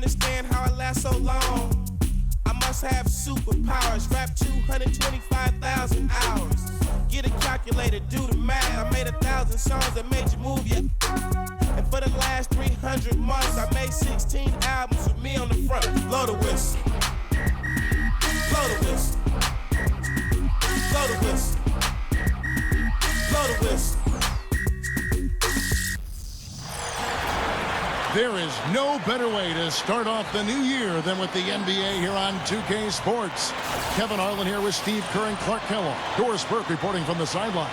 understand how I last so long. I must have superpowers. Rap 225,000 hours. Get a calculator, do the math. I made 1,000 songs that made you move, yeah. And for the last 300 months, I made 16 albums with me on the front. Blow the whistle. Blow the whistle. Blow the whistle. Blow the whistle. There is no better way to start off the new year than with the NBA here on 2K Sports. Kevin Harlan here with Steve Kerr and Clark Kellogg. Doris Burke reporting from the sideline.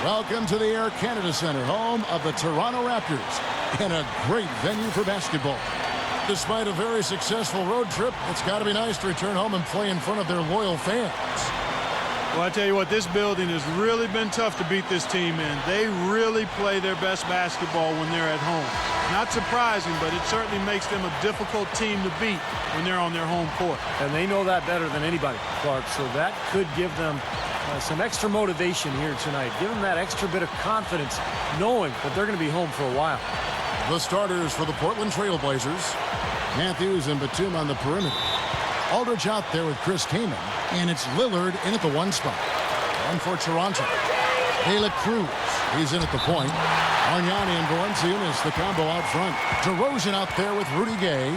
Welcome to the Air Canada Centre, home of the Toronto Raptors, and a great venue for basketball. Despite a very successful road trip, it's got to be nice to return home and play in front of their loyal fans. Well, I tell you what, this building has really been tough to beat this team in. They really play their best basketball when they're at home. Not surprising, but it certainly makes them a difficult team to beat when they're on their home court. And they know that better than anybody, Clark, so that could give them some extra motivation here tonight. Give them that extra bit of confidence, knowing that they're going to be home for a while. The starters for the Portland Trail Blazers. Matthews and Batum on the perimeter. Aldridge out there with Chris Kaman. And it's Lillard in at the one spot. One for Toronto. De La Cruz. He's in at the point. Argnani and Valanciunas, the combo out front. DeRozan out there with Rudy Gay.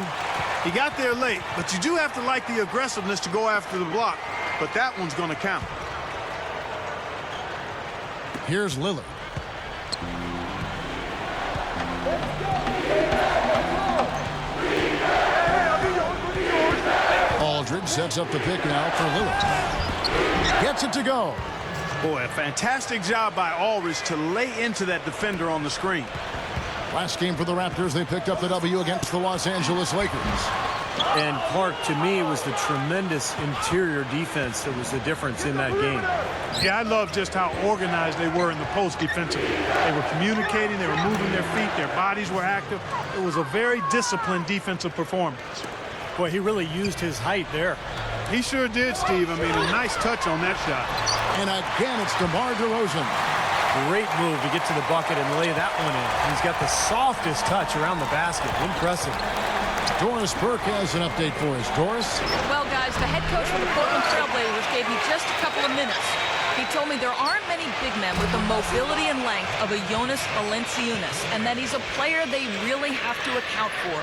He got there late, but you do have to like the aggressiveness to go after the block. But that one's going to count. Here's Lillard. Aldridge sets up the pick now for Lillard. Gets it to go. Boy, a fantastic job by Aldridge to lay into that defender on the screen. Last game for the Raptors, they picked up the W against the Los Angeles Lakers. And Clark, to me, it was the tremendous interior defense that was the difference in that game. Yeah, I love just how organized they were in the post defensively. They were communicating, they were moving their feet, their bodies were active. It was a very disciplined defensive performance. Boy, he really used his height there. He sure did, Steve. I mean, a nice touch on that shot. And again, it's DeMar DeRozan. Great move to get to the bucket and lay that one in. He's got the softest touch around the basket. Impressive. Doris Burke has an update for us. Doris? Well, guys, the head coach for the Portland Trail Blazers gave me just a couple of minutes. He told me there aren't many big men with the mobility and length of a Jonas Valanciunas, and that he's a player they really have to account for.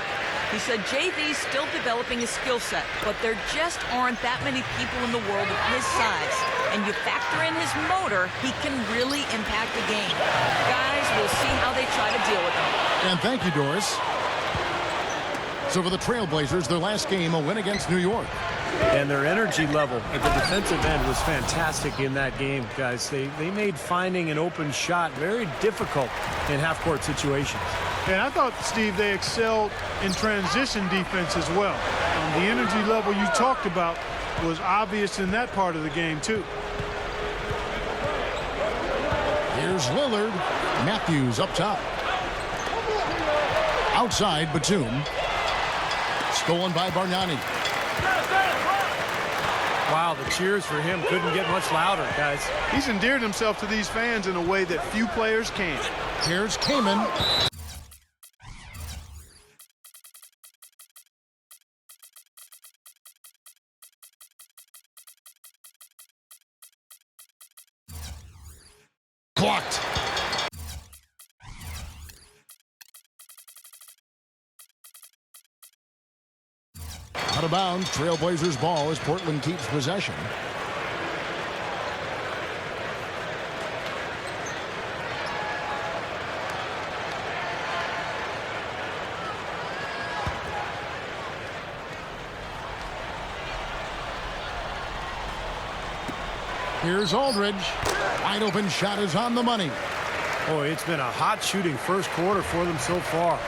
He said JV's still developing his skill set, but there just aren't that many people in the world of his size. And you factor in his motor, he can really impact the game. Guys, we'll see how they try to deal with him. And thank you, Doris. So for the Trailblazers, their last game, a win against New York. And their energy level at the defensive end was fantastic in that game, guys. They made finding an open shot very difficult in half-court situations. And I thought, Steve, they excelled in transition defense as well. The energy level you talked about was obvious in that part of the game, too. Here's Lillard. Matthews up top. Outside, Batum. Stolen by Bargnani. Wow, the cheers for him couldn't get much louder, guys. He's endeared himself to these fans in a way that few players can. Here's Kaman. Blocked. Out of bounds, Trailblazers ball as Portland keeps possession. Here's Aldridge. Wide open shot is on the money. Boy, it's been a hot shooting first quarter for them so far.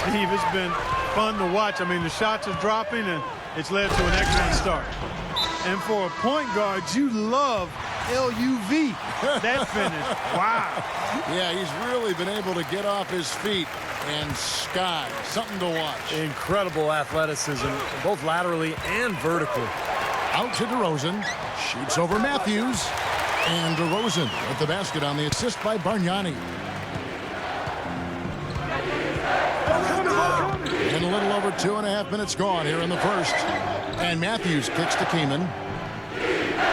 Steve, it's been fun to watch. I mean, the shots are dropping, and it's led to an excellent start. And for a point guard, you love LUV, that finish. Wow. Yeah, he's really been able to get off his feet and sky. Something to watch. Incredible athleticism, both laterally and vertically. Out to DeRozan. Shoots over Matthews. And DeRozan at the basket on the assist by Bargnani. And a little over 2.5 minutes gone here in the first. And Matthews kicks to Keeman.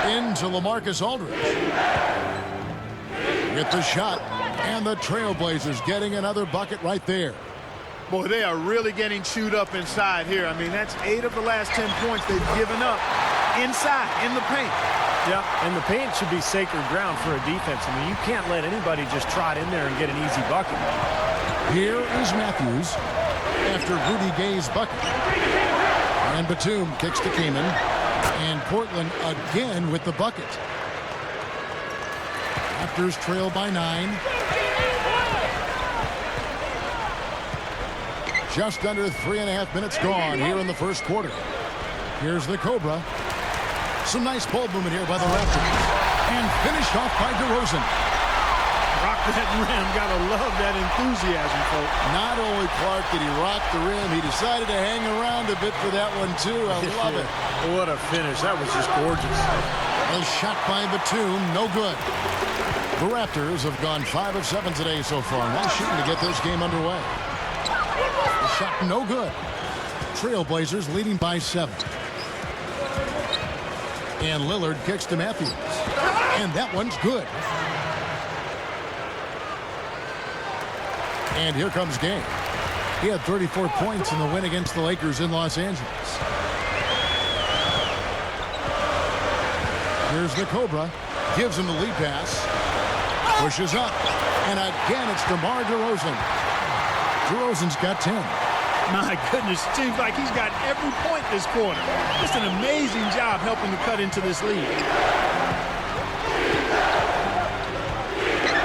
Into LaMarcus Aldridge. With the shot. And the Trailblazers getting another bucket right there. Boy, they are really getting chewed up inside here. I mean, that's 8 of the last 10 points they've given up inside, in the paint. Yeah, and the paint should be sacred ground for a defense. I mean, you can't let anybody just trot in there and get an easy bucket. Here is Matthews after Rudy Gay's bucket. And Batum kicks to Keeman. And Portland again with the bucket. Raptors trail by 9. Just under 3.5 minutes gone here in the first quarter. Here's the Cobra. Some nice ball movement here by the Raptors. And finished off by DeRozan. Rock that rim. Gotta love that enthusiasm, folks. Not only, Clark, did he rock the rim, he decided to hang around a bit for that one, too. I love it. What a finish. That was just gorgeous. A shot by Batum, no good. The Raptors have gone 5 of 7 today so far. Nice shooting to get this game underway. The shot no good. Trailblazers leading by 7. And Lillard kicks to Matthews. And that one's good. And here comes Gay. He had 34 points in the win against the Lakers in Los Angeles. Here's the Cobra. Gives him the lead pass. Pushes up. And again, it's DeMar DeRozan. DeRozan's got 10. My goodness, seems like he's got every point this quarter. Just an amazing job helping to cut into this lead.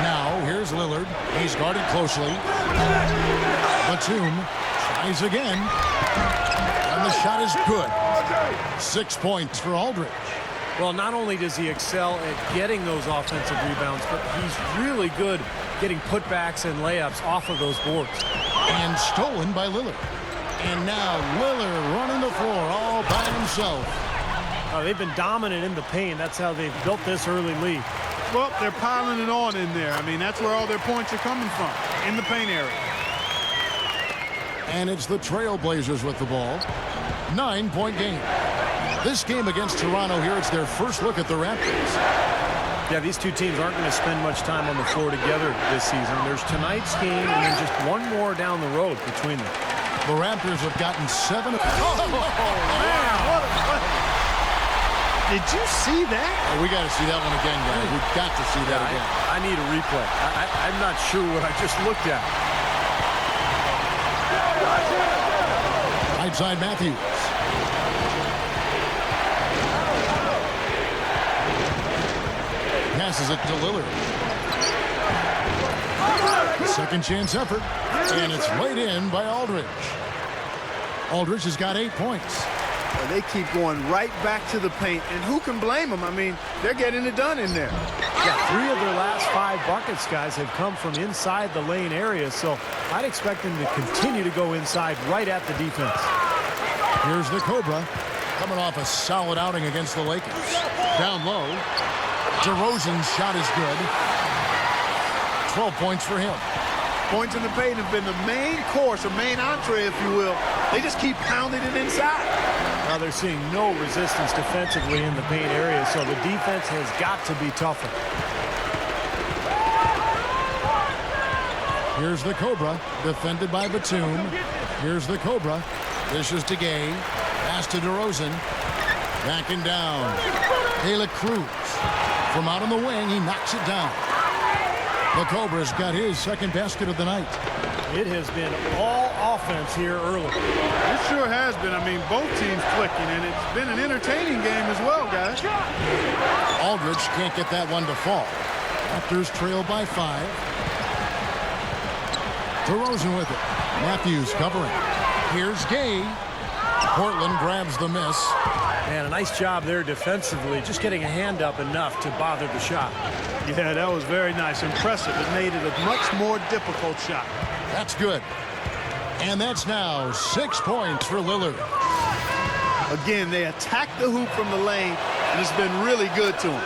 Now, here's Lillard. He's guarded closely. Batum tries again. And the shot is good. 6 points for Aldridge. Well, not only does he excel at getting those offensive rebounds, but he's really good getting putbacks and layups off of those boards. And stolen by Lillard. And now Lillard running the floor all by himself. They've been dominant in the paint. That's how they've built this early lead. Well, they're piling it on in there. I mean, that's where all their points are coming from, in the paint area. And it's the Trailblazers with the ball. 9-point game. This game against Toronto here, it's their first look at the Raptors. Yeah, these two teams aren't going to spend much time on the floor together this season. There's tonight's game and then just one more down the road between them. The Raptors have gotten 7. Oh, man, what a play. Did you see that? Oh, we got to see that one again, guys. We've got to see that again. I need a replay. I'm not sure what I just looked at. Right side Matthews. Passes it to Lillard. Second chance effort. And it's laid in by Aldridge. Aldridge has got 8 points. Well, they keep going right back to the paint, and who can blame them? I mean, they're getting it done in there. Yeah, 3 of their last 5 buckets, guys, have come from inside the lane area, so I'd expect them to continue to go inside right at the defense. Here's the Cobra, coming off a solid outing against the Lakers. Down low, DeRozan's shot is good. 12 points for him. Points in the paint have been the main course, or main entree, if you will. They just keep pounding it inside. Now they're seeing no resistance defensively in the paint area, so the defense has got to be tougher. Here's the Cobra, defended by Batum. Here's the Cobra. This is to Gay. Pass to DeRozan. Backing down. Taylor Cruz. From out on the wing, he knocks it down. The Cobra's got his second basket of the night. It has been all offense here early. It sure has been. I mean, both teams clicking, and it's been an entertaining game as well, guys. Aldridge can't get that one to fall. Raptors trail by 5. DeRozan with it. Matthews covering. Here's Gay. Portland grabs the miss. Man, a nice job there defensively, just getting a hand up enough to bother the shot. Yeah, that was very nice. Impressive. It made it a much more difficult shot. That's good. And that's now 6 points for Lillard. Again, they attack the hoop from the lane, and it's been really good to them.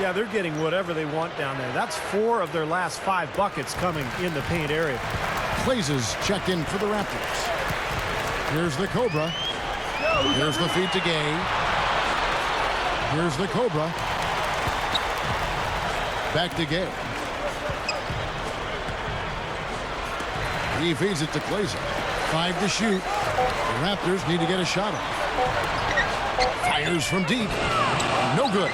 Yeah, they're getting whatever they want down there. That's 4 of their last 5 buckets coming in the paint area. Blazers check in for the Raptors. Here's the Cobra. Here's the feed to Gay. Here's the Cobra. Back to Gay. He feeds it to Glazer. 5 to shoot. The Raptors need to get a shot off. Fires from deep. No good.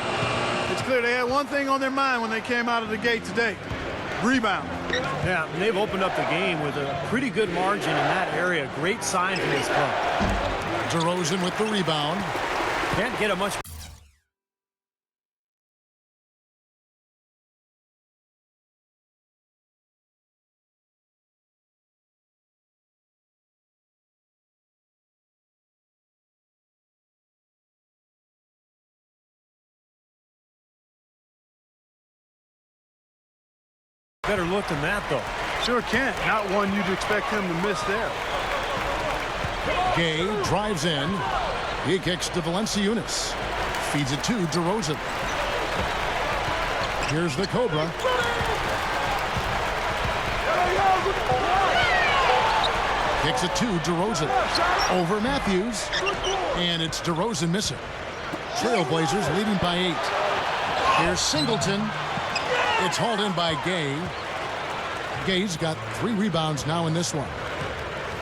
It's clear they had one thing on their mind when they came out of the gate today. Rebound. Yeah, they've opened up the game with a pretty good margin in that area. Great sign for this club. DeRozan with the rebound. Can't get a much. Better look than that, though. Sure can't. Not one you'd expect him to miss there. Gay drives in. He kicks to Valanciunas. Feeds it to DeRozan. Here's the Cobra. Kicks it to DeRozan. Over Matthews. And it's DeRozan missing. Trailblazers leading by 8. Here's Singleton. It's hauled in by Gay. Gay's got 3 rebounds now in this one.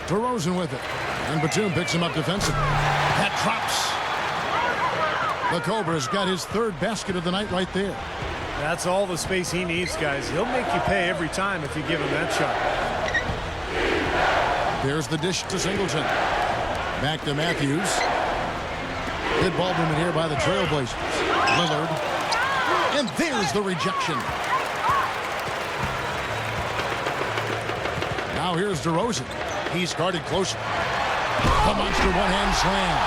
DeRozan with it. And Batum picks him up defensively. That drops. The Cobra's got his 3rd basket of the night right there. That's all the space he needs, guys. He'll make you pay every time if you give him that shot. There's the dish to Singleton. Back to Matthews. Good ball movement here by the Trailblazers. Lillard. And there's the rejection. Now here's DeRozan. He's guarded closer. The monster one-hand slam.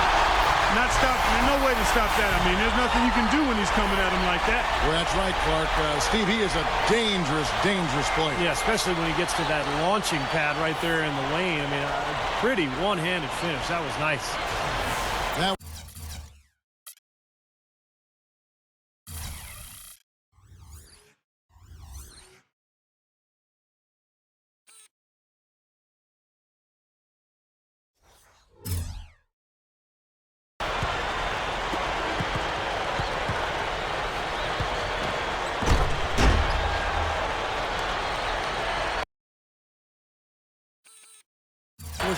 Not stop. There's no way to stop that. I mean, there's nothing you can do when he's coming at him like that. Well, that's right, Clark. Steve, he is a dangerous, dangerous player. Yeah, especially when he gets to that launching pad right there in the lane. I mean, a pretty one-handed finish. That was nice. That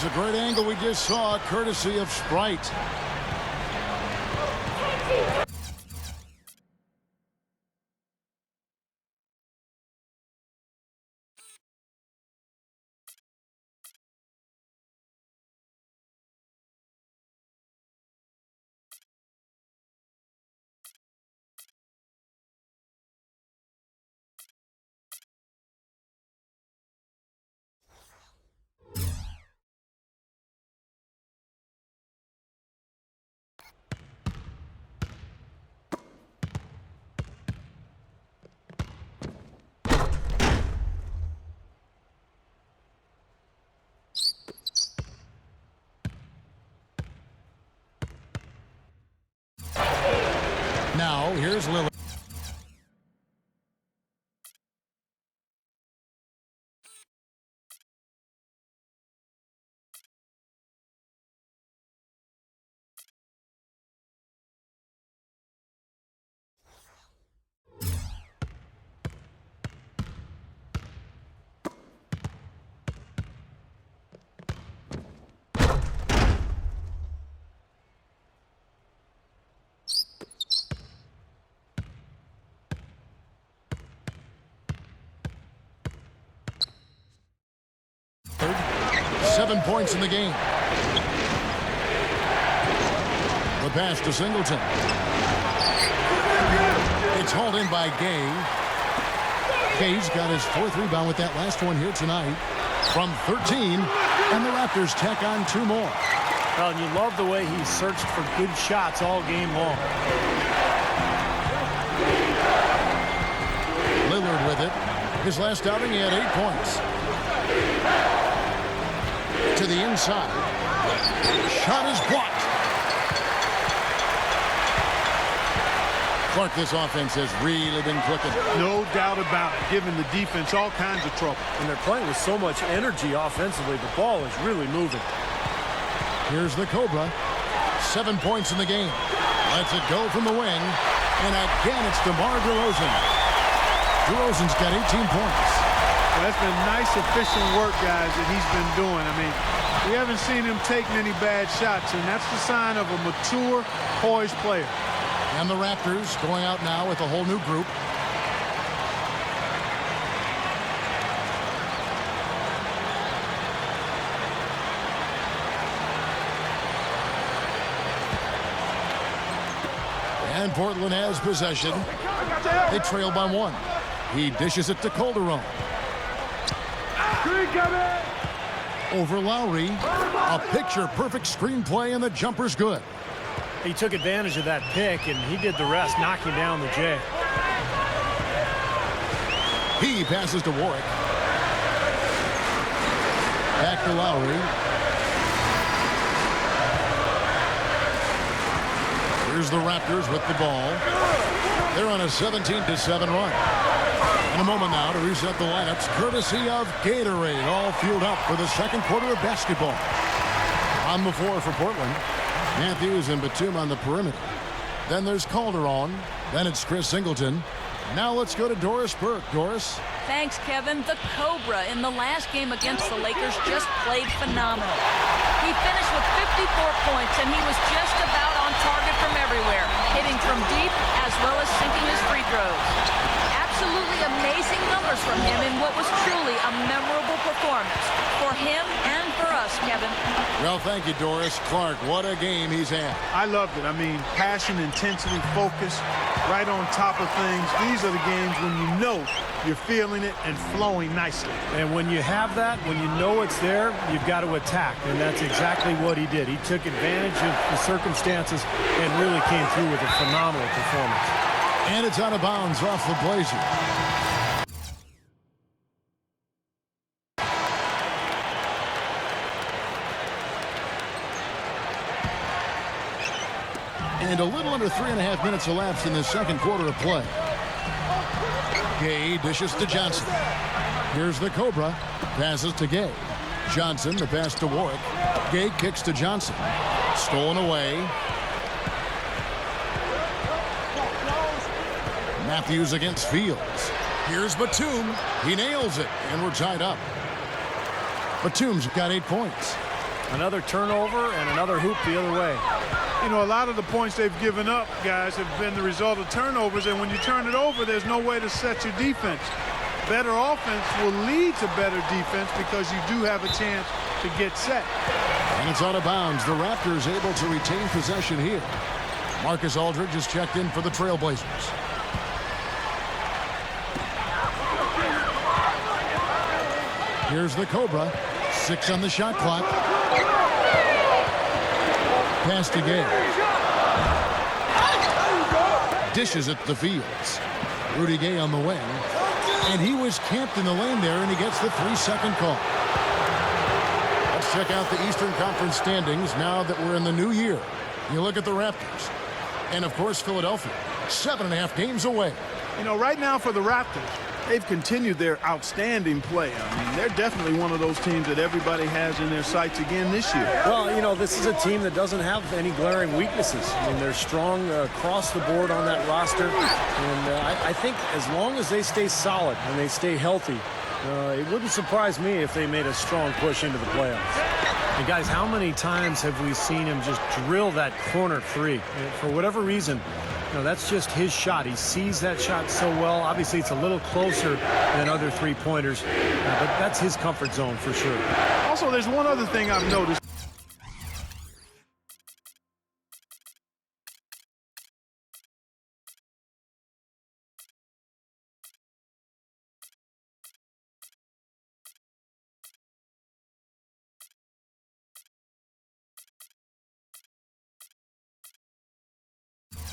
was a great angle we just saw, courtesy of Sprite. Now, here's Lillard. Seven points in the game. The pass to Singleton. It's hauled in by Gay. Gay's got his 4th rebound with that last one here tonight from 13. And the Raptors tack on 2 more. Well, and you love the way he searched for good shots all game long. Lillard with it. His last outing, he had 8 points. To the inside. Shot is blocked. Clark, this offense has really been clicking. No doubt about it, giving the defense all kinds of trouble. And they're playing with so much energy offensively. The ball is really moving. Here's the Cobra. 7 points in the game. Lets it go from the wing. And again, it's DeMar DeRozan. DeRozan's got 18 points. Well, that's been nice, efficient work, guys, that he's been doing. I mean, we haven't seen him take many bad shots, and that's the sign of a mature, poised player. And the Raptors going out now with a whole new group. And Portland has possession. They trail by 1. He dishes it to Calderon. Over Lowry. A picture-perfect screenplay, and the jumper's good. He took advantage of that pick, and he did the rest, knocking down the J. He passes to Warwick. Back to Lowry. Here's the Raptors with the ball. They're on a 17-7 run. In a moment now to reset the lineups, courtesy of Gatorade, all fueled up for the second quarter of basketball. On the floor for Portland, Matthews and Batum on the perimeter. Then there's Calderon. Then it's Chris Singleton. Now let's go to Doris Burke. Doris? Thanks, Kevin. The Cobra in the last game against the Lakers just played phenomenal. He finished with 54 points, and he was just about on target from everywhere, hitting from deep as well as sinking his free throws. Absolutely amazing numbers from him in what was truly a memorable performance for him and for us, Kevin. Well, thank you, Doris. Clark, what a game he's had. I loved it. I mean, passion, intensity, focus, right on top of things. These are the games when you know you're feeling it and flowing nicely. And when you have that, when you know it's there, you've got to attack. And that's exactly what he did. He took advantage of the circumstances and really came through with a phenomenal performance. And it's out of bounds off the Blazers. And a little under 3.5 minutes elapsed in the second quarter of play. Gay dishes to Johnson. Here's the Cobra. Passes to Gay. Johnson, the pass to Warwick. Gay kicks to Johnson. Stolen away. Matthews against Fields. Here's Batum. He nails it, and we're tied up. Batum's got 8 points. Another turnover and another hoop the other way. You know, a lot of the points they've given up, guys, have been the result of turnovers, and when you turn it over, there's no way to set your defense. Better offense will lead to better defense because you do have a chance to get set. And it's out of bounds. The Raptors able to retain possession here. Marcus Aldridge has checked in for the Trailblazers. Here's the Cobra. 6 on the shot clock. Pass to Gay. Dishes it to Fields. Rudy Gay on the wing. And he was camped in the lane there, and he gets the 3-second call. Let's check out the Eastern Conference standings now that we're in the new year. You look at the Raptors. And, of course, Philadelphia. 7.5 games away. You know, right now for the Raptors, they've continued their outstanding play. I mean, they're definitely one of those teams that everybody has in their sights again this year. Well, you know, this is a team that doesn't have any glaring weaknesses. I mean, they're strong across the board on that roster. And I think as long as they stay solid and they stay healthy, it wouldn't surprise me if they made a strong push into the playoffs. And guys, how many times have we seen him just drill that corner three? And for whatever reason, you know, that's just his shot. He sees that shot so well. Obviously, it's a little closer than other three-pointers, but that's his comfort zone for sure. Also, there's one other thing I've noticed.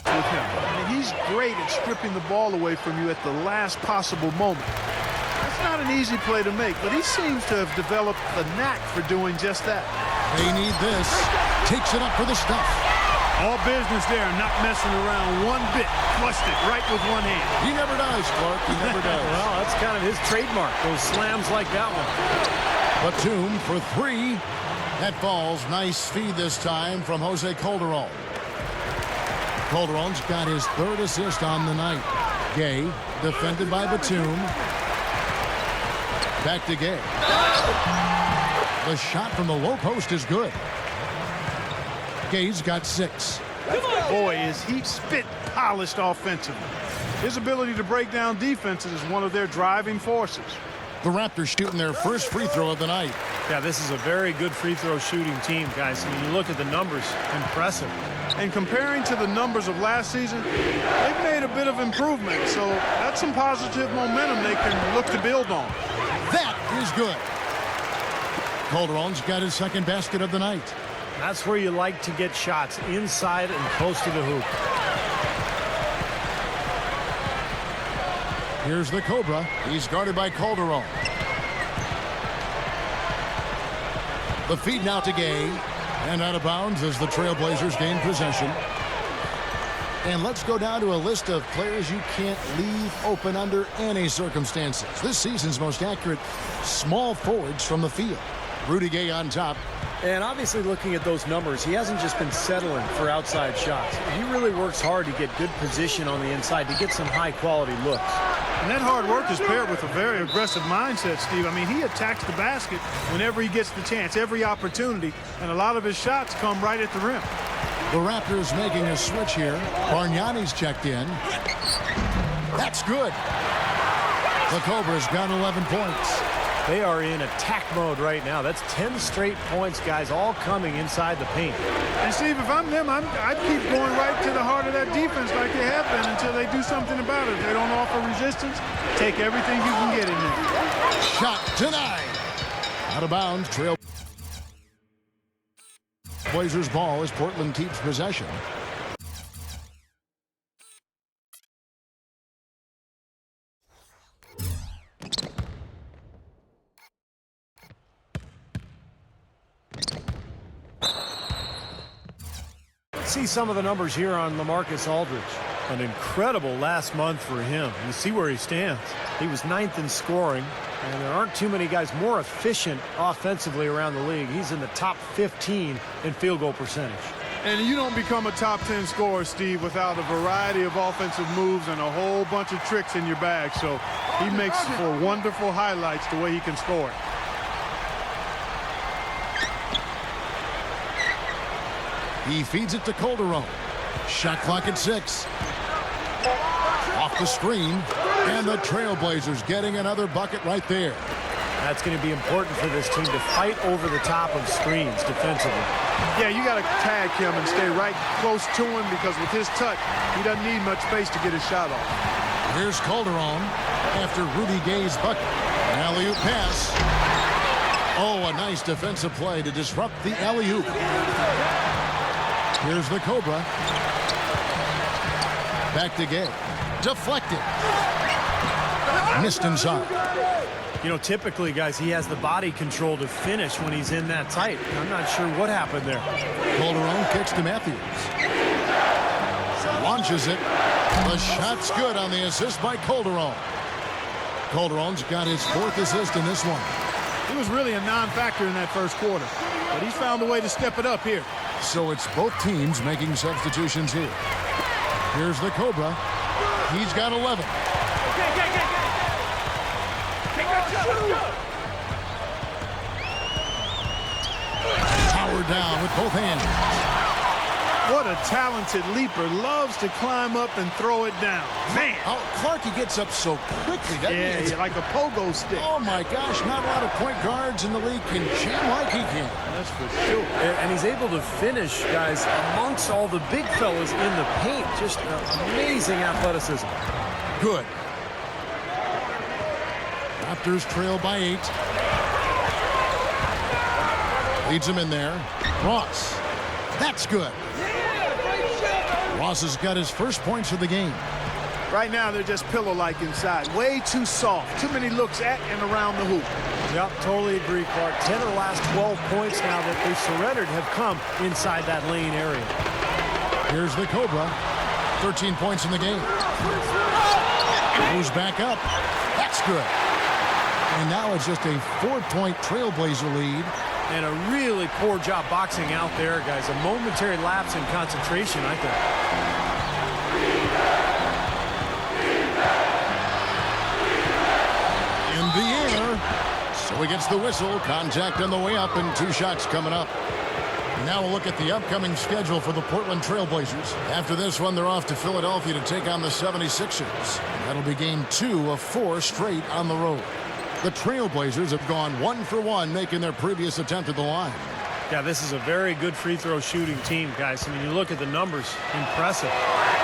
With him. I mean, he's great at stripping the ball away from you at the last possible moment. That's not an easy play to make, but he seems to have developed the knack for doing just that. They need this. Takes it up for the stuff. All business there, not messing around one bit. Flushed it right with one hand. He never does, Clark. He never does. Well, that's kind of his trademark, those slams like that one. Batum for 3. That falls. Nice feed this time from Jose Calderon. Calderon's got his 3rd assist on the night. Gay, defended by Batum. Back to Gay. The shot from the low post is good. Gay's got 6. Boy, is he spit polished offensively. His ability to break down defenses is one of their driving forces. The Raptors shooting their first free throw of the night. Yeah, this is a very good free throw shooting team, guys. I mean, you look at the numbers, impressive. And comparing to the numbers of last season, they've made a bit of improvement. So that's some positive momentum they can look to build on. That is good. Calderon's got his 2nd basket of the night. That's where you like to get shots, inside and close to the hoop. Here's the Cobra. He's guarded by Calderon. The feed now to Gay. And out of bounds as the Trailblazers gain possession. And let's go down to a list of players you can't leave open under any circumstances. This season's most accurate small forwards from the field. Rudy Gay on top. And obviously looking at those numbers, he hasn't just been settling for outside shots. He really works hard to get good position on the inside to get some high-quality looks. And that hard work is paired with a very aggressive mindset, Steve. I mean, he attacks the basket whenever he gets the chance, every opportunity, and a lot of his shots come right at the rim. The Raptors making a switch here. Bargnani's checked in. That's good. The Cobra's got 11 points. They are in attack mode right now. That's 10 straight points, guys, all coming inside the paint. And, Steve, if I'm them, I'd keep going right to the heart of that defense like they have been until they do something about it. If they don't offer resistance, take everything you can get in there. Shot denied. Out of bounds. Blazers ball as Portland keeps possession. See some of the numbers here on LaMarcus Aldridge. An incredible last month for him. You see where he stands. He was 9th in scoring, and there aren't too many guys more efficient offensively around the league. He's in the top 15 in field goal percentage. And you don't become a top 10 scorer, Steve, without a variety of offensive moves and a whole bunch of tricks in your bag. So he makes for wonderful highlights the way he can score it. He feeds it to Calderon. Shot clock at 6. Off the screen. And the Trailblazers getting another bucket right there. That's going to be important for this team to fight over the top of screens defensively. Yeah, you got to tag him and stay right close to him because with his touch, he doesn't need much space to get his shot off. Here's Calderon after Rudy Gay's bucket. An alley-oop pass. Oh, a nice defensive play to disrupt the alley-oop. Here's the Cobra. Back to Gay. Deflected. Missed inside. You know, typically, guys, he has the body control to finish when he's in that tight. I'm not sure what happened there. Calderon kicks to Matthews. Launches it. The shot's good on the assist by Calderon. Calderon's got his 4th assist in this one. He was really a non-factor in that first quarter, but he's found a way to step it up here. So it's both teams making substitutions here. Here's the Cobra. He's got 11. Powered down with both hands. What a talented leaper. Loves to climb up and throw it down. Man. Oh, Clark, he gets up so quickly, doesn't he? Yeah, like a pogo stick. Oh, my gosh. Not a lot of point guards in the league can jam like he can. That's for sure. And he's able to finish, guys, amongst all the big fellas in the paint. Just amazing athleticism. Good. Raptors trail by 8. Leads him in there. Ross. That's good. Ross has got his first points of the game. Right now, they're just pillow-like inside. Way too soft. Too many looks at and around the hoop. Yep, totally agree, Clark. 10 of the last 12 points now that they've surrendered have come inside that lane area. Here's the Cobra. 13 points in the game. Moves back up. That's good. And now it's just a 4-point Trailblazer lead And a really poor job boxing out there, guys. A momentary lapse in concentration, I think. In the air. So he gets the whistle. Contact on the way up and 2 shots coming up. Now we'll look at the upcoming schedule for the Portland Trail Blazers. After this one, they're off to Philadelphia to take on the 76ers. That'll be game 2 of 4 straight on the road. The Trail Blazers have gone 1 for 1, making their previous attempt at the line. Yeah, this is a very good free throw shooting team, guys. I mean, you look at the numbers, impressive.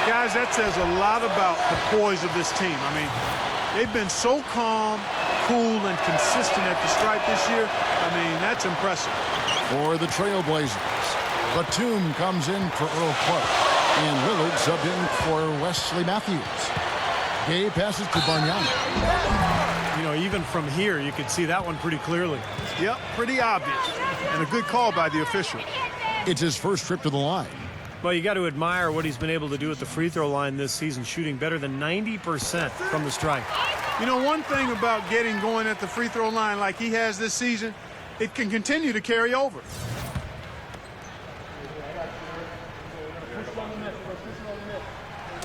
Guys, that says a lot about the poise of this team. I mean, they've been so calm, cool, and consistent at the stripe this year. I mean, that's impressive. For the Trail Blazers, Batum comes in for Earl Clark, and Lillard subbed in for Wesley Matthews. Gay passes to Bargnani. You know, even from here, you could see that one pretty clearly. Yep, pretty obvious. And a good call by the official. It's his first trip to the line. Well, you got to admire what he's been able to do at the free throw line this season, shooting better than 90% from the stripe. You know, one thing about getting going at the free throw line like he has this season, it can continue to carry over.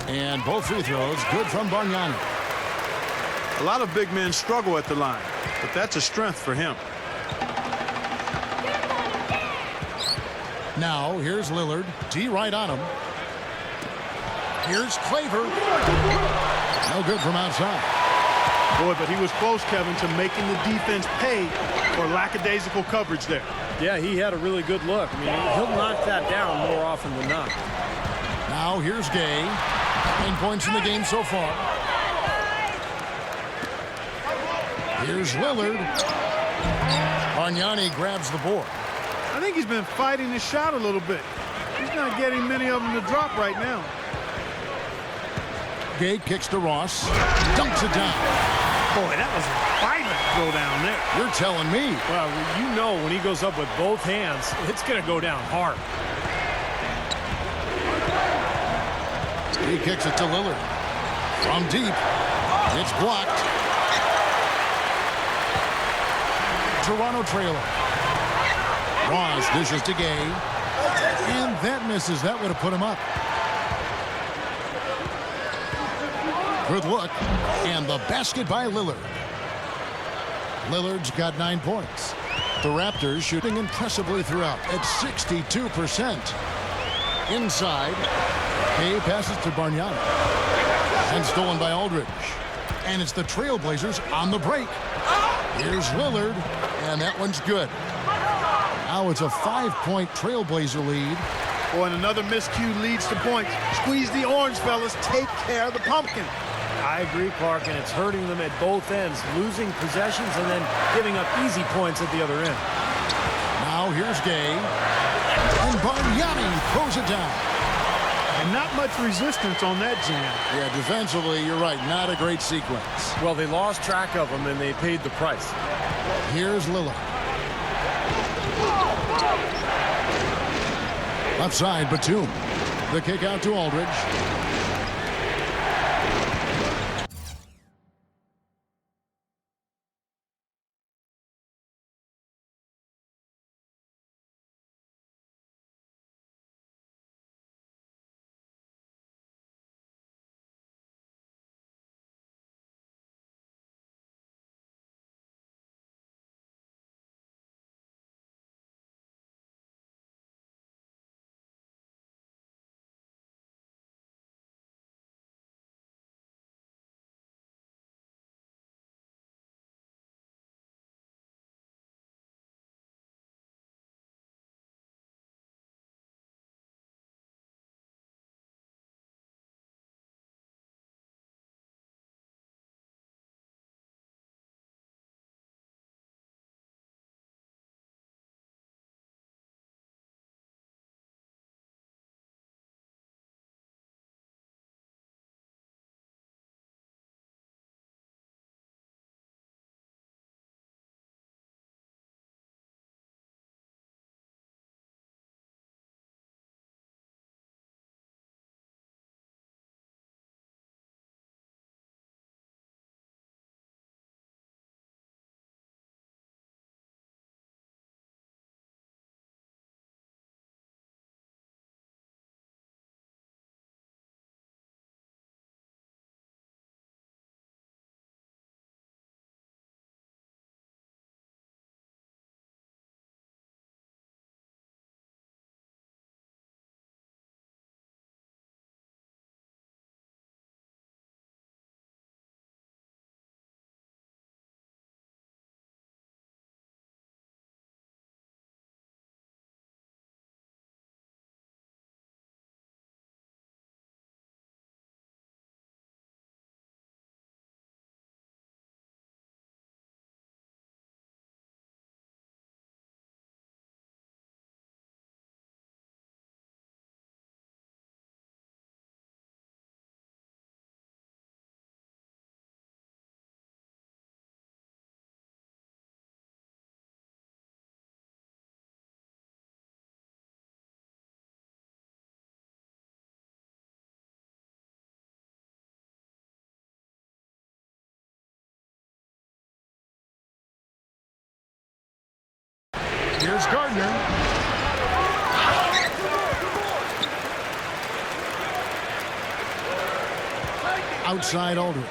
And both free throws good from Bargnani. A lot of big men struggle at the line, but that's a strength for him. Now, here's Lillard. D right on him. Here's Claver. No good from outside. Boy, but he was close, Kevin, to making the defense pay for lackadaisical coverage there. Yeah, he had a really good look. I mean, he'll knock that down more often than not. Now, here's Gay. 9 points in the game so far. Here's Lillard. Bargnani grabs the board. I think he's been fighting his shot a little bit. He's not getting many of them to drop right now. Gay kicks to Ross. Dunks it down. Boy, that was a violent throw down there. You're telling me. Well, you know when he goes up with both hands, it's going to go down hard. He kicks it to Lillard. From deep. It's blocked. Toronto trailer. Ross dishes to Gay. And that misses. That would have put him up. Good look. And the basket by Lillard. Lillard's got 9 points. The Raptors shooting impressively throughout at 62%. Inside. Gay passes to Bargnani. And stolen by Aldridge. And it's the Trailblazers on the break. Here's Lillard. And that one's good. Now it's a 5-point Trailblazer lead. Boy, and another miscue leads to points. Squeeze the orange, fellas. Take care of the pumpkin. I agree, Clark, and it's hurting them at both ends, losing possessions and then giving up easy points at the other end. Now here's Gay. And Bargnani throws it down. And not much resistance on that jam. Yeah, defensively, you're right. Not a great sequence. Well, they lost track of them, and they paid the price. Here's Lillard. Outside, Batum. The kick out to Aldridge. Here's Gardner. Outside Aldridge.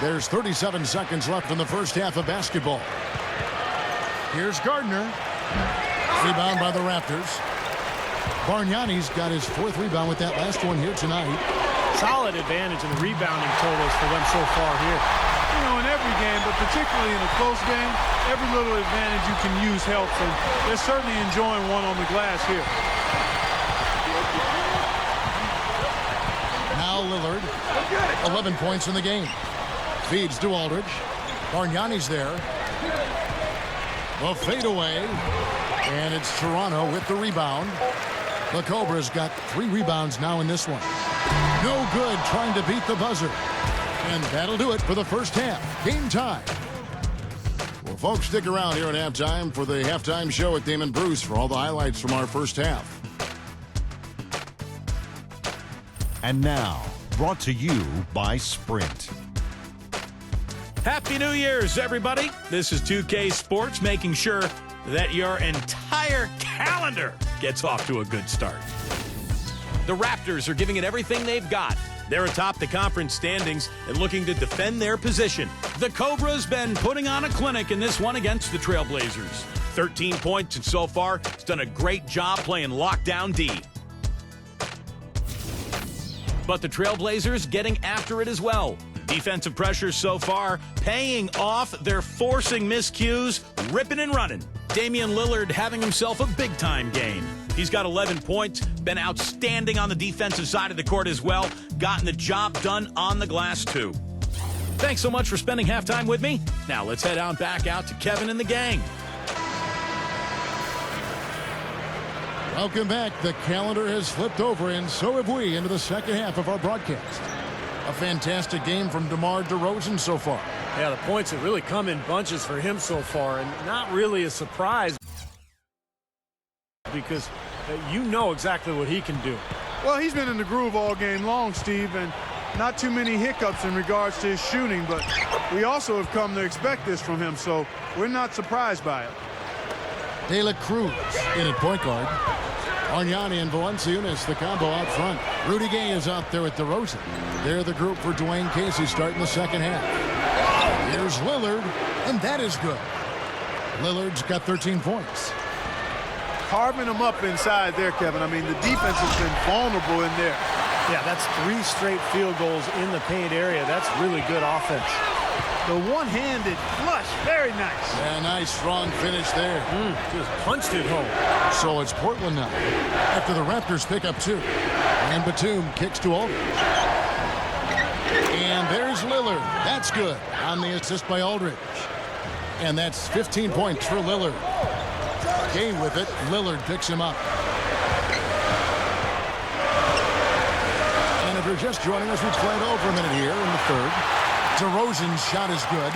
There's 37 seconds left in the first half of basketball. Here's Gardner. Rebound by the Raptors. Bargnani's got his 4th rebound with that last one here tonight. Solid advantage in the rebounding totals for them so far here. You know, in every game, but particularly in a close game, every little advantage you can use helps, and they're certainly enjoying one on the glass here. Now Lillard, 11 points in the game. Feeds to Aldridge. Bargnani's there. The fadeaway. And it's Toronto with the rebound. The Cobras got 3 rebounds now in this one. No good trying to beat the buzzer. And that'll do it for the first half. Game time. Well, folks, stick around here at halftime for the halftime show with Damon Bruce for all the highlights from our first half. And now, brought to you by Sprint. Happy New Year's, everybody. This is 2K Sports, making sure that your entire calendar gets off to a good start. The Raptors are giving it everything they've got. They're atop the conference standings and looking to defend their position. The Cobras been putting on a clinic in this one against the Trailblazers. 13 points and so far, has done a great job playing lockdown D. But the Trailblazers getting after it as well. Defensive pressure so far paying off. They're forcing miscues, ripping and running. Damian Lillard having himself a big-time game. He's got 11 points, been outstanding on the defensive side of the court as well, gotten the job done on the glass too. Thanks so much for spending halftime with me. Now let's head on back out to Kevin and the gang. Welcome back. The calendar has flipped over, and so have we, into the second half of our broadcast. A fantastic game from DeMar DeRozan so far. Yeah, the points have really come in bunches for him so far, and not really a surprise because you know exactly what he can do. Well, he's been in the groove all game long, Steve, and not too many hiccups in regards to his shooting, but we also have come to expect this from him, so we're not surprised by it. De La Cruz in at point guard. Bargnani and Valanciunas, the combo out front. Rudy Gay is out there with DeRozan. They're the group for Dwayne Casey starting the second half. Here's Lillard, and that is good. Lillard's got 13 points. Carving them up inside there, Kevin. I mean, the defense has been vulnerable in there. Yeah, that's 3 straight field goals in the paint area. That's really good offense. The one-handed flush, very nice. Yeah, nice, strong finish there. Just punched it home. So it's Portland now, after the Raptors pick up 2. And Batum kicks to Aldridge. And there's Lillard. That's good on the assist by Aldridge. And that's 15 points for Lillard. Gay with it. Lillard picks him up. And if you're just joining us, we've played over a minute here in the third. DeRozan's shot is good.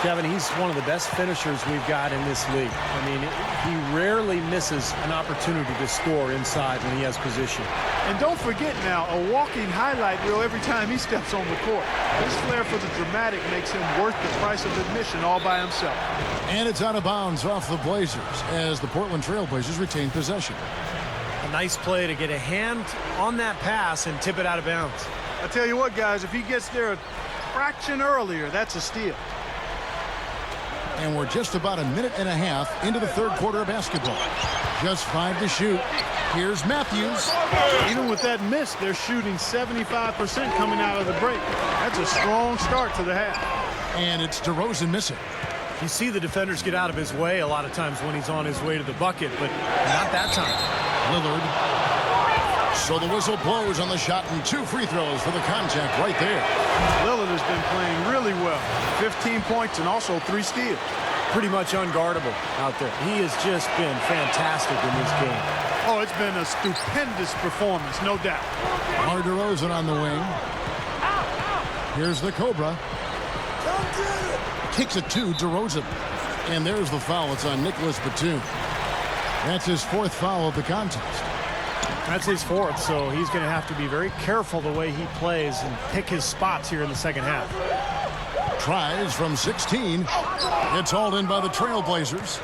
Kevin, he's one of the best finishers we've got in this league. I mean, he rarely misses an opportunity to score inside when he has position. And don't forget now, a walking highlight reel every time he steps on the court. His flair for the dramatic makes him worth the price of admission all by himself. And it's out of bounds off the Blazers as the Portland Trail Blazers retain possession. A nice play to get a hand on that pass and tip it out of bounds. I tell you what, guys, if he gets there a fraction earlier, that's a steal. And we're just about a minute and a half into the third quarter of basketball. Just 5 to shoot. Here's Matthews. Even with that miss, they're shooting 75% coming out of the break. That's a strong start to the half. And it's DeRozan missing. You see the defenders get out of his way a lot of times when he's on his way to the bucket, but not that time. Lillard. So the whistle blows on the shot and 2 free throws for the contact right there. Lillard has been playing really well. 15 points and also 3 steals. Pretty much unguardable out there. He has just been fantastic in this game. Oh, it's been a stupendous performance, no doubt. DeMar DeRozan on the wing. Here's the Cobra. Kicks it to DeRozan. And there's the foul. It's on Nicholas Batum. That's his 4th foul of the contest. That's his 4th, so he's going to have to be very careful the way he plays and pick his spots here in the second half. Tries from 16. It's hauled in by the Trailblazers.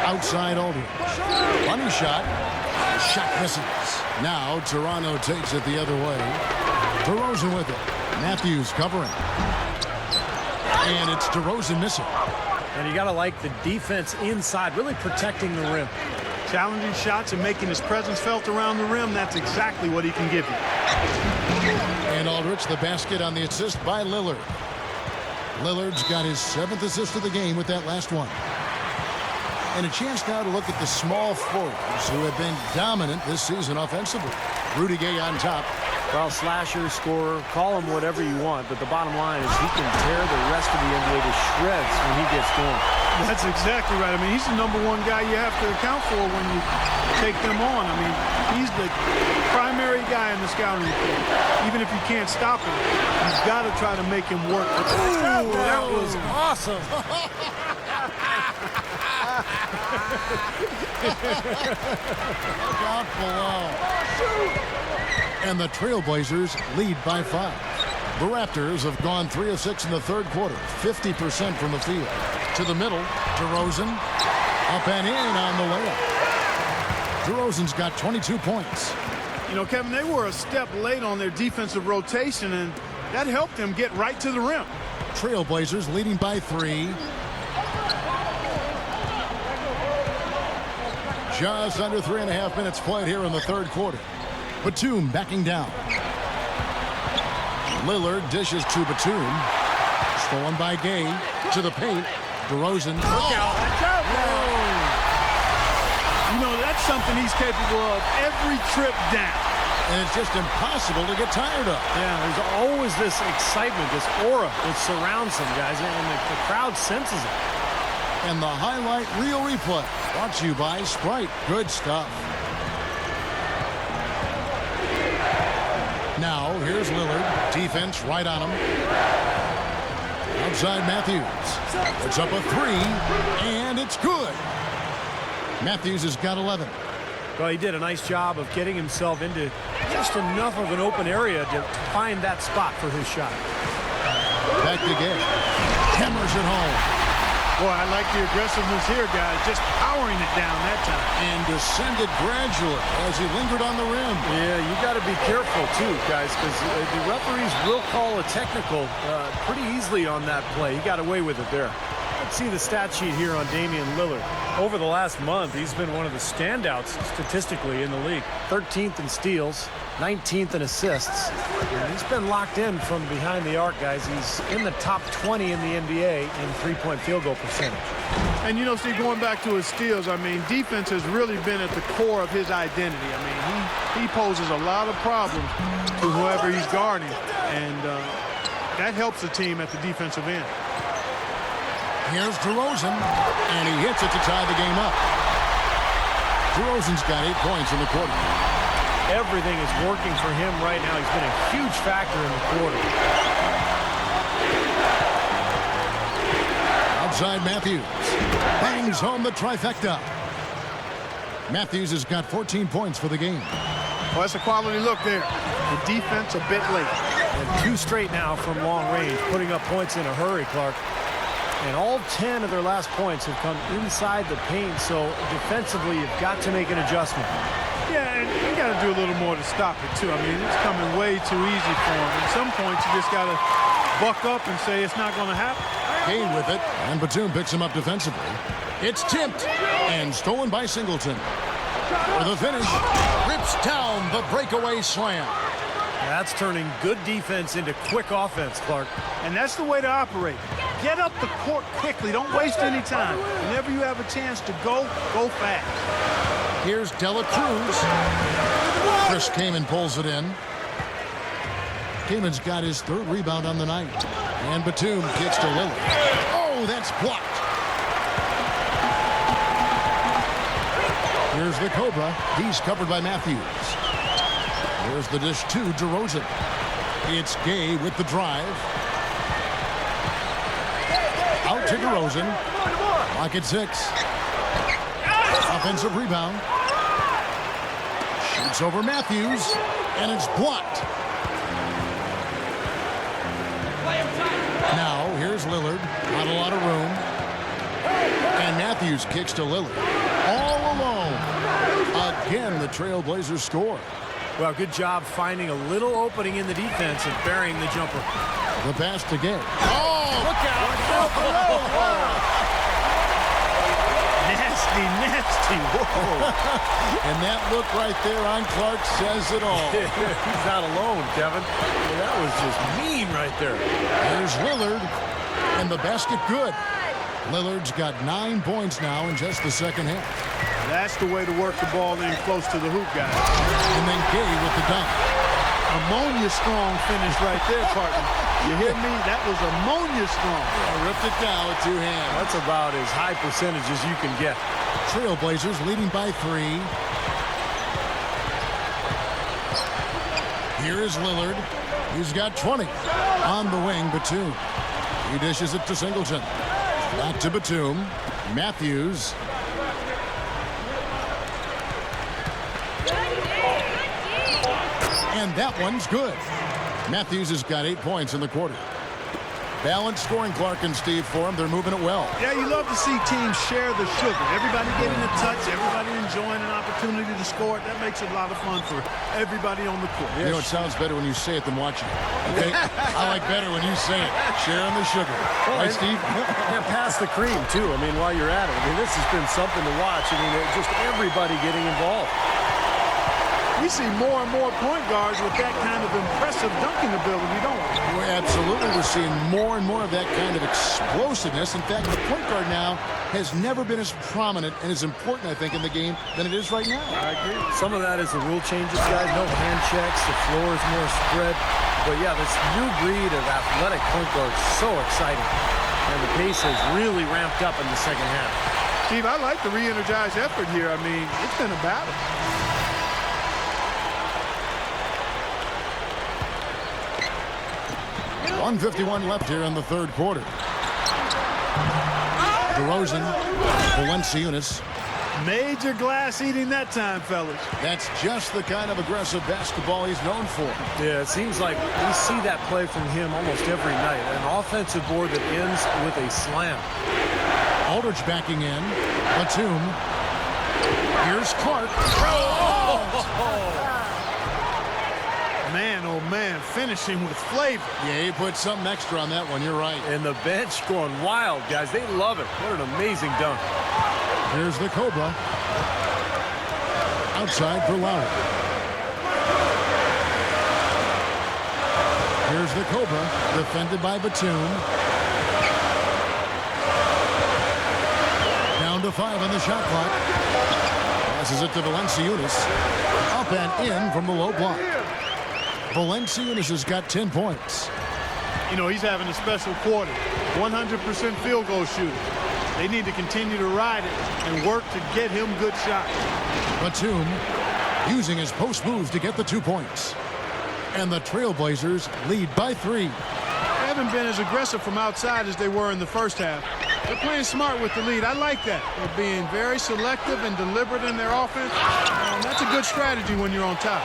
Outside Aldridge. Funny shot. Shot misses. Now Toronto takes it the other way. DeRozan with it. Matthews covering. And it's DeRozan missing. And you got to like the defense inside, really protecting the rim. Challenging shots and making his presence felt around the rim. That's exactly what he can give you. And Aldridge, the basket on the assist by Lillard. Lillard's got his 7th assist of the game with that last one. And a chance now to look at the small forwards who have been dominant this season offensively. Rudy Gay on top. Well, slasher, scorer, call him whatever you want, but the bottom line is he can tear the rest of the NBA to shreds when he gets going. That's exactly right. I mean, he's the #1 guy you have to account for when you take them on. I mean, he's the primary guy in the scouting report. Even if you can't stop him, you've got to try to make him work. Ooh, that was awesome. Look out below. And the Trailblazers lead by 5. The Raptors have gone 3 of 6 in the third quarter, 50% from the field. To the middle, DeRozan, up and in on the layup. DeRozan's got 22 points. You know, Kevin, they were a step late on their defensive rotation, and that helped them get right to the rim. Trailblazers leading by 3. Just under 3.5 minutes played here in the third quarter. Batum backing down. Lillard dishes to Batum. Stolen by Gay. To the paint. DeRozan. Look out. You know, that's something he's capable of every trip down. And it's just impossible to get tired of. Yeah, there's always this excitement, this aura that surrounds him, guys, and the crowd senses it. And the highlight reel replay. Brought to you by Sprite. Good stuff. Now, here's Lillard. Defense right on him. Outside Matthews. It's up a 3, and it's good. Matthews has got 11. Well, he did a nice job of getting himself into just enough of an open area to find that spot for his shot. Back to Gay. Hammers it home. Boy, I like the aggressiveness here, guys. Just powering it down that time. And descended gradually as he lingered on the rim. Yeah, you got to be careful, too, guys, because the referees will call a technical pretty easily on that play. He got away with it there. Let's see the stat sheet here on Damian Lillard. Over the last month, he's been one of the standouts statistically in the league. 13th in steals, 19th in assists. And he's been locked in from behind the arc, guys. He's in the top 20 in the NBA in three-point field goal percentage. And, you know, Steve, going back to his steals, I mean, defense has really been at the core of his identity. I mean, he poses a lot of problems to whoever he's guarding, and that helps the team at the defensive end. Here's DeRozan, and he hits it to tie the game up. DeRozan's got 8 points in the quarter. Everything is working for him right now. He's been a huge factor in the quarter. Outside Matthews. Bangs home the trifecta. Matthews has got 14 points for the game. Well, that's a quality look there. The defense a bit late. And 2 straight now from long range, putting up points in a hurry, Clark. And all 10 of their last points have come inside the paint, so defensively you've got to make an adjustment. Yeah, and you got to do a little more to stop it, too. I mean, it's coming way too easy for him. At some points, you just got to buck up and say it's not going to happen. Kane with it, and Batum picks him up defensively. It's tipped and stolen by Singleton. For the finish, rips down the breakaway slam. That's turning good defense into quick offense, Clark. And that's the way to operate. Get up the court quickly. Don't waste any time. Whenever you have a chance to go fast. Here's Dela Cruz. Chris Kaman pulls it in. Kaman's got his 3rd rebound on the night. And Batum kicks to Lillard. Oh, that's blocked. Here's the Cobra. He's covered by Matthews. Here's the dish to DeRozan. It's Gay with the drive. Out to DeRozan. Lock at 6. Offensive rebound. Shoots over Matthews. And it's blocked. Matthews kicks to Lillard. All alone. Again, the Trailblazers score. Well, good job finding a little opening in the defense and burying the jumper. The pass to Gay. Oh, Look out! Nasty. Whoa. and that look right there on Clark says it all. He's not alone, Kevin. Well, that was just mean right there. Here's Lillard, and the basket good. Lillard's got 9 points now in just the second half. That's the way to work the ball in close to the hoop, guys. And then Gay with the dunk. Ammonia strong finish right there, partner. You hear me? That was ammonia strong. Ripped it down with 2 hands. That's about as high percentage as you can get. Trailblazers leading by 3. Here is Lillard. He's got 20. On the wing, Batum. He dishes it to Singleton. Back to Batum. Matthews. And that one's good. Matthews has got 8 points in the quarter. Balanced scoring, Clark and Steve, for him. They're moving it well. Yeah, you love to see teams share the sugar. Everybody getting a touch, everybody enjoying an opportunity to score. That makes it a lot of fun for everybody on the court. You know, it sounds better when you say it than watching it. Okay? I like better when you say it. Sharing the sugar. Right, Steve? Yeah, pass the cream, too. I mean, while you're at it. I mean, this has been something to watch. I mean, just everybody getting involved. We see more and more point guards with that kind of impressive dunking ability, don't we? Absolutely. We're seeing more and more of that kind of explosiveness. In fact, the point guard now has never been as prominent and as important, I think, in the game than it is right now. I agree. Some of that is the rule changes, guys. No hand checks. The floor is more spread. But, yeah, this new breed of athletic point guard is so exciting. And the pace has really ramped up in the second half. Steve, I like the re-energized effort here. I mean, it's been a battle. 1:51 left here in the third quarter. DeRozan, Valanciunas. Major glass eating that time, fellas. That's just the kind of aggressive basketball he's known for. Yeah, it seems like we see that play from him almost every night. An offensive board that ends with a slam. Aldridge backing in. Batum. Here's Clark. Man, oh man, finishing with flavor. Yeah, he put something extra on that one. You're right. And the bench going wild, guys. They love it. What an amazing dunk. Here's the Cobra. Outside for Lowry. Here's the Cobra. Defended by Batum. Down to 5 on the shot clock. Passes it to Valanciunas. Up and in from the low block. Valanciunas has got 10 points. You know, he's having a special quarter. 100% field goal shooter. They need to continue to ride it and work to get him good shots. Batum using his post move to get the 2 points. And the Trailblazers lead by 3. They haven't been as aggressive from outside as they were in the first half. They're playing smart with the lead. I like that. They're being very selective and deliberate in their offense. That's a good strategy when you're on top.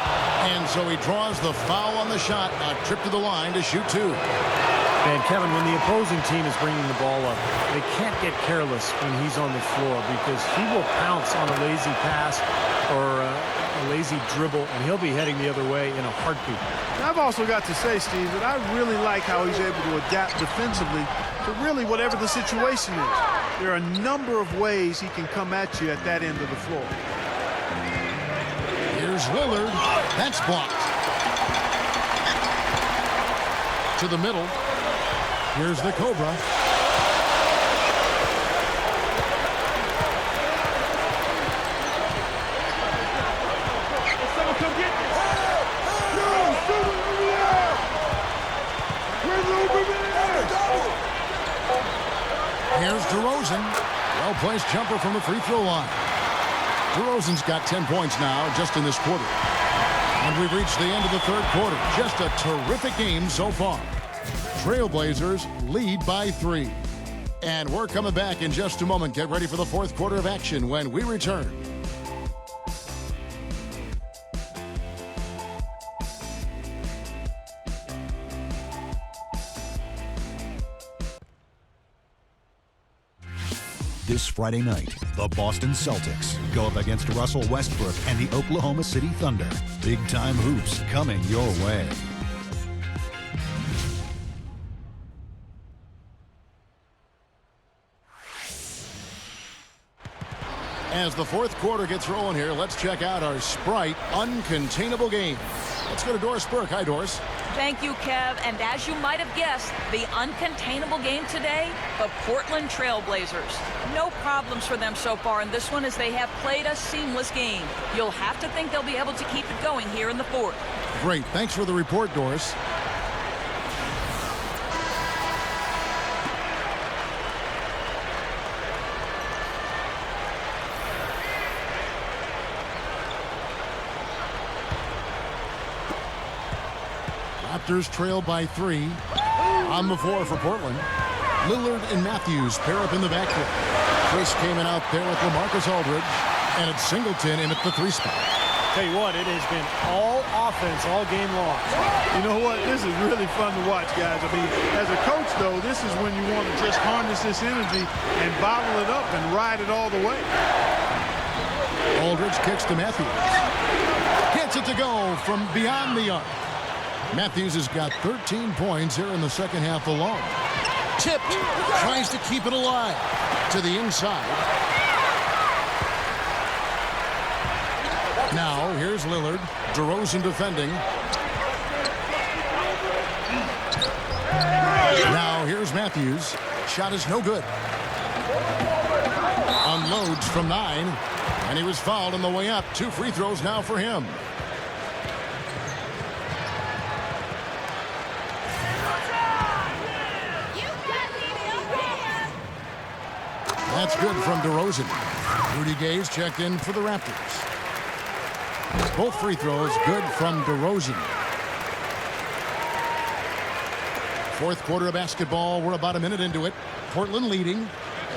And so he draws the foul on the shot. A trip to the line to shoot 2. And Kevin, when the opposing team is bringing the ball up, they can't get careless when he's on the floor because he will pounce on a lazy pass or a lazy dribble, and he'll be heading the other way in a heartbeat. I've also got to say, Steve, that I really like how he's able to adapt defensively to really whatever the situation is. There are a number of ways he can come at you at that end of the floor. Here's Lillard. That's blocked. To the middle. Here's the Cobra. Here's DeRozan. Well-placed jumper from the free throw line. DeRozan's got 10 points now just in this quarter. And we've reached the end of the third quarter. Just a terrific game so far. Trailblazers lead by 3. And we're coming back in just a moment. Get ready for the fourth quarter of action when we return. This Friday night, the Boston Celtics go up against Russell Westbrook and the Oklahoma City Thunder. Big-time hoops coming your way. As the fourth quarter gets rolling here, let's check out our Sprite Uncontainable Game. Let's go to Doris Burke. Hi, Doris. Thank you, Kev. And as you might have guessed, the uncontainable game today, the Portland Trail Blazers. No problems for them so far in this one as they have played a seamless game. You'll have to think they'll be able to keep it going here in the fourth. Great. Thanks for the report, Doris. Raptors trail by 3. On the floor for Portland. Lillard and Matthews pair up in the backcourt. Chris came in out there with LaMarcus Aldridge. And it's Singleton in at the 3 spot. Tell you what, it has been all offense all game long. You know what? This is really fun to watch, guys. I mean, as a coach, though, this is when you want to just harness this energy and bottle it up and ride it all the way. Aldridge kicks to Matthews. Gets it to go from beyond the arc. Matthews has got 13 points here in the second half alone. Tipped. Tries to keep it alive. To the inside. Now, here's Lillard. DeRozan defending. Now, here's Matthews. Shot is no good. Unloads from 9. And he was fouled on the way up. 2 free throws now for him. That's good from DeRozan. Rudy Gay's checked in for the Raptors. Both free throws good from DeRozan. Fourth quarter of basketball. We're about a minute into it. Portland leading.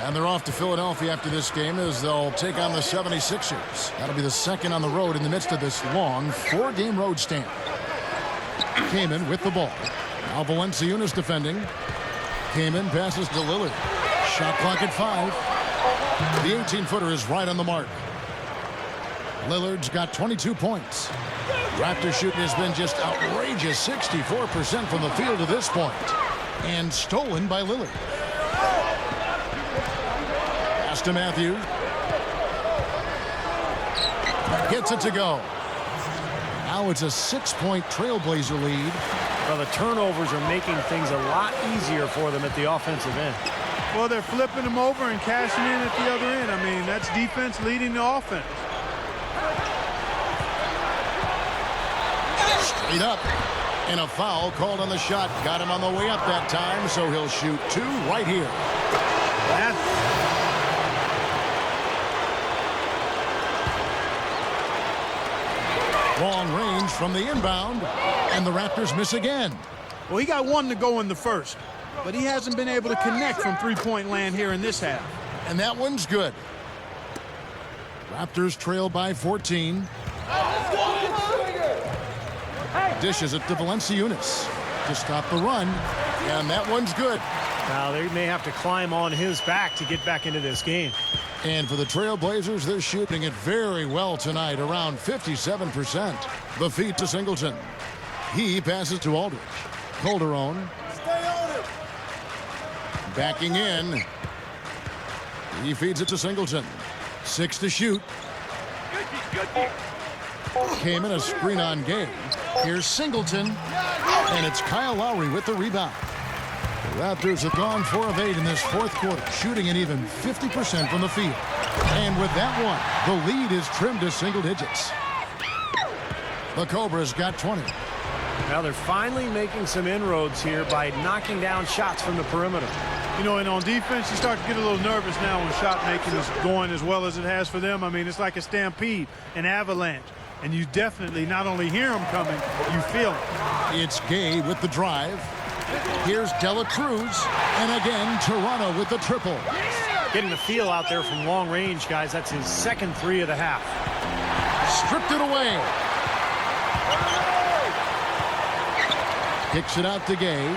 And they're off to Philadelphia after this game as they'll take on the 76ers. That'll be the second on the road in the midst of this long 4-game road stand. Kaman with the ball. Now Valanciunas defending. Kaman passes to Lillard. Shot clock at 5. The 18-footer is right on the mark. Lillard's got 22 points. Raptor shooting has been just outrageous. 64% from the field to this point. And stolen by Lillard. Pass to Matthews. Gets it to go. Now it's a 6-point Trailblazer lead. Well, the turnovers are making things a lot easier for them at the offensive end. Well, they're flipping them over and cashing in at the other end. I mean, that's defense leading the offense. Straight up. And a foul called on the shot. Got him on the way up that time, so he'll shoot 2 right here. Long range from the inbound, and the Raptors miss again. Well, he got 1 to go in the first, but he hasn't been able to connect from three-point land here in this half. And that one's good. Raptors trail by 14. Dishes it to Valanciunas to stop the run, and that one's good. Now, they may have to climb on his back to get back into this game. And for the Trailblazers, they're shooting it very well tonight, around 57%. The feed to Singleton. He passes to Aldridge. Calderon. Backing in. He feeds it to Singleton. 6 to shoot. Came in a screen on Gay. Here's Singleton. And it's Kyle Lowry with the rebound. The Raptors have gone 4 of 8 in this fourth quarter, shooting an even 50% from the field. And with that one, the lead is trimmed to single digits. The Cobras got 20. Now they're finally making some inroads here by knocking down shots from the perimeter. You know, and on defense, you start to get a little nervous now when shot making is going as well as it has for them. I mean, it's like a stampede, an avalanche. And you definitely not only hear them coming, you feel it. It's Gay with the drive. Here's Dela Cruz. And again, Toronto with the triple. Getting the feel out there from long range, guys. That's his second 3 of the half. Stripped it away. Kicks it out to Gay.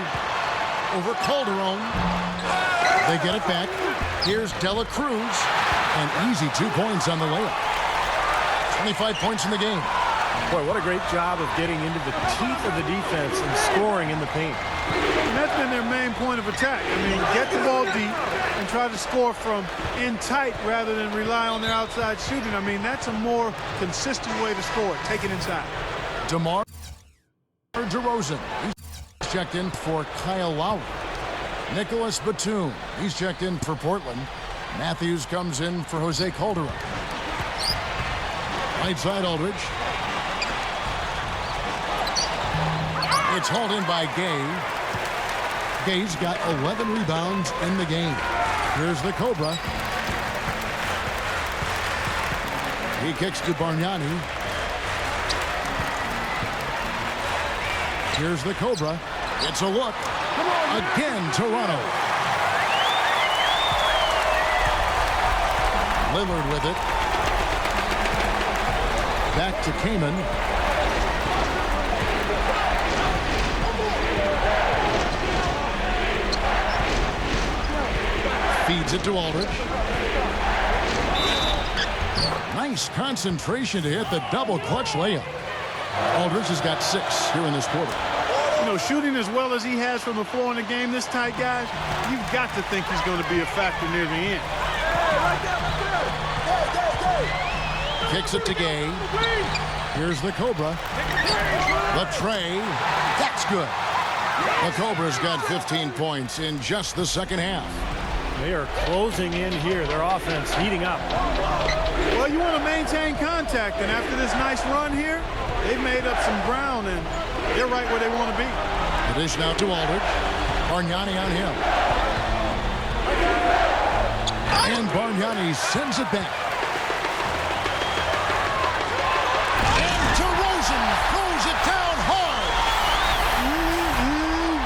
Over Calderon. They get it back. Here's Dela Cruz. An easy 2 points on the layup. 25 points in the game. Boy, what a great job of getting into the teeth of the defense and scoring in the paint. And that's been their main point of attack. I mean, get the ball deep and try to score from in tight rather than rely on their outside shooting. I mean, that's a more consistent way to score. Take it inside. DeMar DeRozan. He's checked in for Kyle Lowry. Nicholas Batum. He's checked in for Portland. Matthews comes in for Jose Calderon. Right side Aldridge. It's hauled in by Gay. Gay's got 11 rebounds in the game. Here's the Cobra. He kicks to Bargnani. Here's the Cobra. It's a look. Again, Toronto. Lillard with it. Back to Kaman. Feeds it to Aldridge. Nice concentration to hit the double clutch layup. Aldridge has got 6 here in this quarter. You know, shooting as well as he has from the floor in the game this tight, guys, you've got to think he's going to be a factor near the end. Kicks it to Gay. Here's the Cobra. The tray. That's good. The Cobra's got 15 points in just the second half. They are closing in here. Their offense heating up. Well, you want to maintain contact, and after this nice run here, they've made up some ground, and they're right where they want to be. The dish now to Aldridge. Bargnani on him. And Bargnani sends it back. And DeRozan throws it down hard.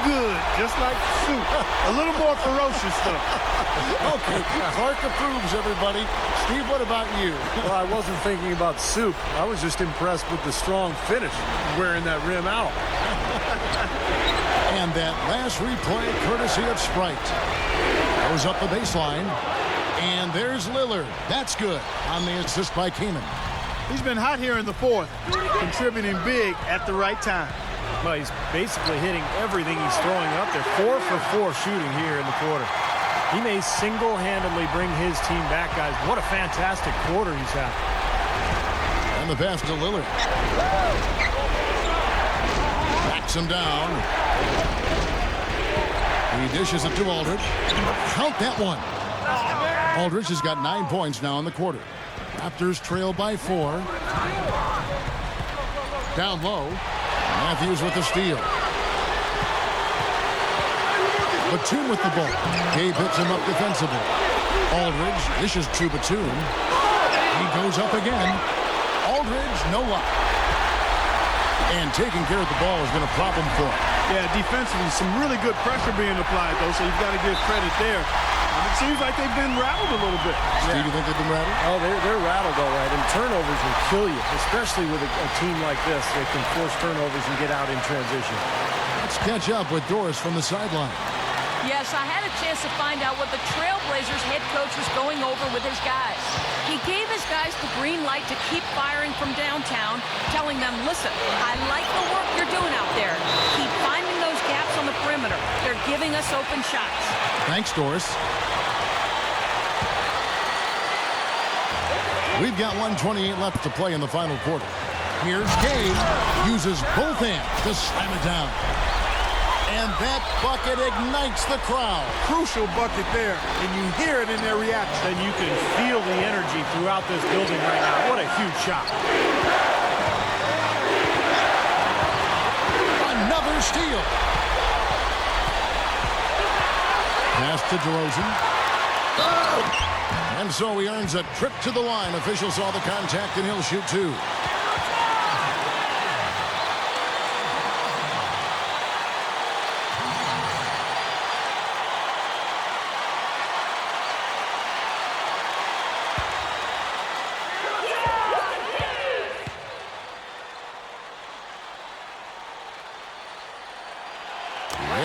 Good, just like soup. A little more ferocious stuff. Okay, Clark approves, everybody. Steve, what about you? Well, I wasn't thinking about soup. I was just impressed with the strong finish, wearing that rim out. And that last replay, courtesy of Sprite. Goes up the baseline. And there's Lillard. That's good on the assist by Kaman. He's been hot here in the fourth, contributing big at the right time. Well, he's basically hitting everything he's throwing up there. 4 for 4 shooting here in the quarter. He may single-handedly bring his team back, guys. What a fantastic quarter he's had. And the pass to Lillard. Backs him down. He dishes it to Aldridge. Count that one. Aldridge has got 9 points now in the quarter. Raptors trail by 4. Down low. Matthews with the steal. Batum with the ball. Gabe hits him up defensively. Aldridge dishes to Batum. He goes up again. Aldridge, no luck. And taking care of the ball has been a problem for him. Yeah, defensively, some really good pressure being applied, though, so you've got to give credit there. And it seems like they've been rattled a little bit. Steve, you think they've been rattled? Oh, they're rattled, all right. And turnovers will kill you, especially with a team like this. They can force turnovers and get out in transition. Let's catch up with Doris from the sideline. Yes, I had a chance to find out what the Trailblazers head coach was going over with his guys. He gave his guys the green light to keep firing from downtown, telling them, listen, I like the work you're doing out there. Keep finding those gaps on the perimeter. They're giving us open shots. Thanks, Doris. We've got 1:28 left to play in the final quarter. Here's Gay. Uses both hands to slam it down. And that bucket ignites the crowd. Crucial bucket there, and you hear it in their reaction. And you can feel the energy throughout this building right now. What a huge shot. Another steal. Pass to DeRozan. And so he earns a trip to the line. Officials saw the contact, and he'll shoot 2.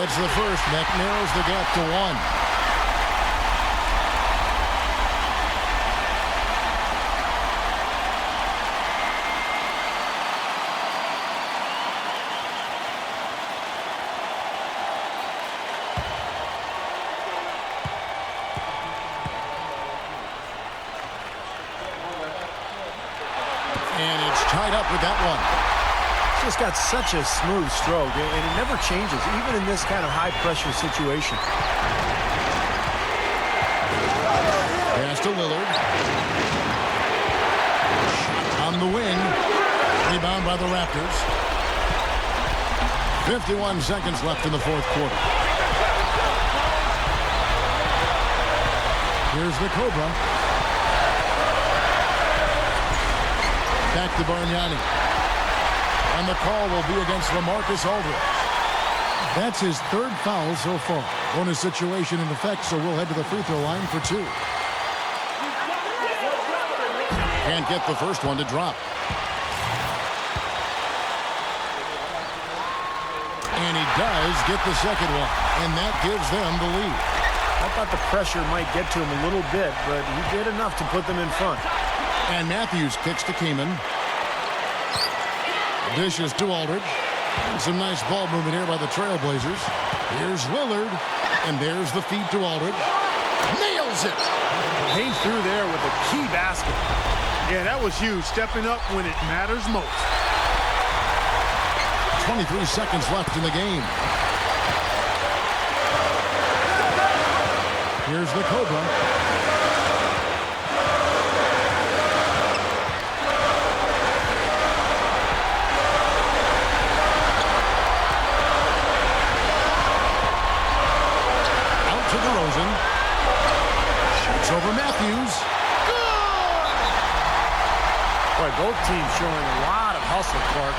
It's the first. That narrows the gap to 1. that one. Just got such a smooth stroke, and it never changes, even in this kind of high-pressure situation. Pass to Lillard. Shot on the wing. Rebound by the Raptors. 51 seconds left in the fourth quarter. Here's the Cobra. Back to Bargnani. And the call will be against LaMarcus Aldridge. That's his third foul so far. Bonus situation in effect, so we'll head to the free throw line for two. Can't get the first one to drop. And he does get the second one. And that gives them the lead. I thought the pressure might get to him a little bit, but he did enough to put them in front. And Matthews kicks to Kaman. Dishes to Aldridge. And some nice ball movement here by the Trailblazers. Here's Lillard. And there's the feed to Aldridge. Nails it! Came through there with a key basket. Yeah, that was huge. Stepping up when it matters most. 23 seconds left in the game. Here's the Cobra. Out to DeRozan. Shoots over Matthews. Boy, both teams showing a lot of hustle, Clark.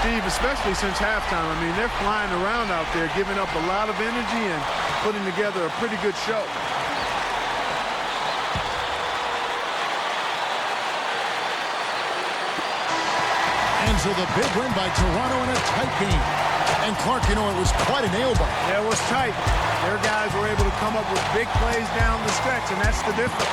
Steve, especially since halftime. I mean, they're flying around out there, giving up a lot of energy and putting together a pretty good show. And so the big win by Toronto in a tight game. And Clark, you know, it was quite a nail-biter. Yeah, it was tight. Their guys were able to come up with big plays down the stretch, and that's the difference.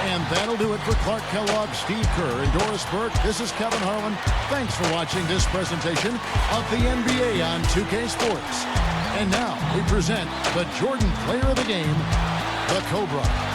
And that'll do it for Clark Kellogg, Steve Kerr, and Doris Burke. This is Kevin Harlan. Thanks for watching this presentation of the NBA on 2K Sports. And now we present the Jordan Player of the Game, the Cobra.